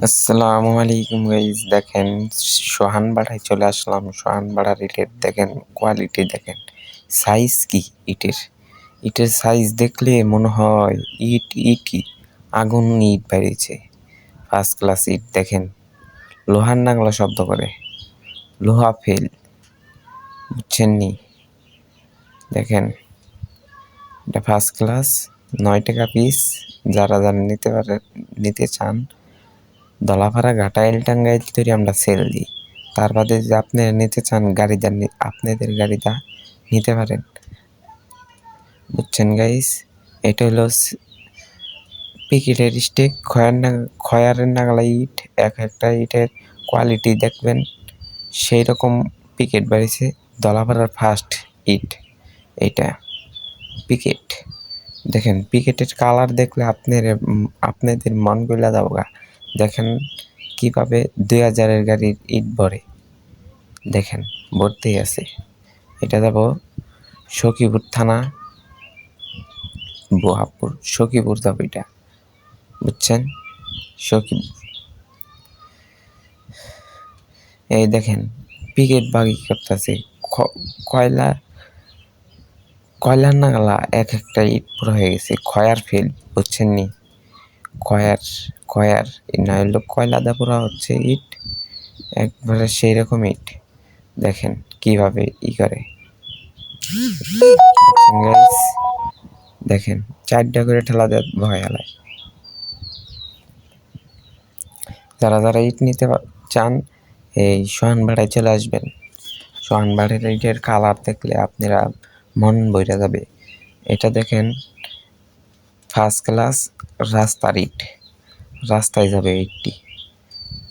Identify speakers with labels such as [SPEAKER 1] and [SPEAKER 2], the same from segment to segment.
[SPEAKER 1] আসসালামু আলাইকুম গাইস, দেখেন সোহান বাড়ায় চলে আসলাম। সোহান বাড়ার ইটের দেখেন কোয়ালিটি, দেখেন সাইজ কি ইটের সাইজ দেখলে মনে হয় ইটই আগুন ইট বেরিয়েছে। ফার্স্ট ক্লাস ইট, দেখেন লোহার নাগলা শব্দ করে, লোহা ফেল, বুঝছেন নি? দেখেন এটা ফার্স্ট ক্লাস, 9 টাকা পিস। যারা নিতে চান, দলাপাড়া ঘাটাইল টাঙ্গাইল তৈরি আমরা সেল দিই। তার বাদে যে আপনারা নিতে চান আপনাদের গাড়িটা নিতে পারেন, বুঝছেন গাইস? এটা হলো পিকেটের স্টিক, খয়ারের নাগলা ইট। একটা ইটের কোয়ালিটি দেখবেন সেই রকম পিকেট বাড়িছে। দলাপাড়ার ফার্স্ট ইট এটা পিকেট। দেখেন পিকেটের কালার দেখলে আপনাদের মন গইলা যাবগা। দেখেন কিভাবে 2000-এর গাড়ির ইট ভরে, দেখেন ভর্তি আছে। এটা যাব সখীপুর থানা, বোহাবপুর, সখীপুর যাব এটা, বুঝছেন? সখীপুর। এই দেখেন পিকেট বাগি করতেছে, কয়লার নাগালা এক একটা ইট পুরো হয়ে গেছে। খয়ার ফেল, বুঝছেন নি? খয়ার না হইলো কয়লা দা পুরা হচ্ছে ইট, একবারে সেই রকম ইট। দেখেন কিভাবে করে, দেখেন 4টা করে ঠেলা দেয় ভয় হালায়। যারা ইট নিতে চান এই সোহান বাড়ায় চলে আসবেন। সোহান বাড়ির ইটের কালার দেখলে আপনারা মন বইরা যাবে। এটা দেখেন ফার্স্ট ক্লাস রাস্তার ইট, রাস্তায় যাবে ইটটি।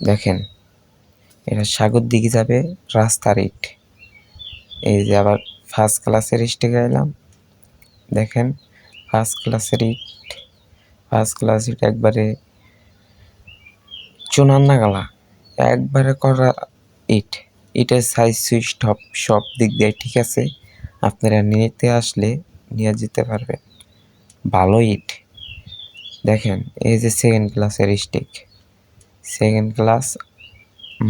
[SPEAKER 1] দেখেন এটা সাগর দিকে যাবে, রাস্তার ইট। এই যে আবার ফার্স্ট ক্লাসের স্টিকে এলাম, দেখেন ফার্স্ট ক্লাসের ইট। ফার্স্ট ক্লাস ইট একবারে চুনার নাগালা, একবারে করা ইট। ইটের সাইজ সুইচ টপ সব দিক দিয়ে ঠিক আছে। আপনারা নিতে আসলে নিয়ে যেতে পারবেন, ভালো ইট। দেখেন এই যে সেকেন্ড ক্লাসের স্টিক, সেকেন্ড ক্লাস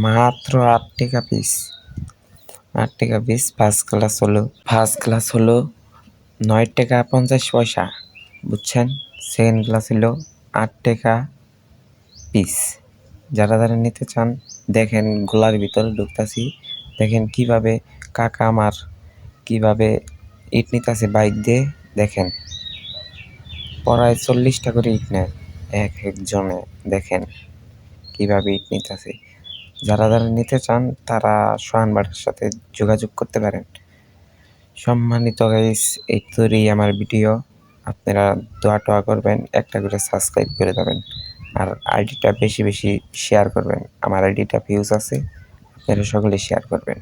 [SPEAKER 1] মাত্র 8 টাকা পিস, 8 টাকা পিস। ফার্স্ট ক্লাস হলো 9 টাকা 50 পয়সা, বুঝছেন? সেকেন্ড ক্লাস হলো 8 টাকা পিস। যারা নিতে চান, দেখেন গোলার ভিতরে ঢুকতাছি, দেখেন কিভাবে কাকা আমার কিভাবে ইট নিতেছে বাইক দিয়ে। দেখেন প্রায় 40টা করে ইট নেয় একজনে, দেখেন কিভাবে ইট নিতেছে। যারা নিতে চান তারা সোহান বাড়ির সাথে যোগাযোগ করতে পারেন। সম্মানিত গাইস, এই তৈরি আমার ভিডিও। আপনারা দোয়া করবেন, একটা করে সাবস্ক্রাইব করে দেবেন, আর আইডিটা বেশি শেয়ার করবেন। আমার আইডিটা ভিউজ আছে, আপনারা সকলে শেয়ার করবেন।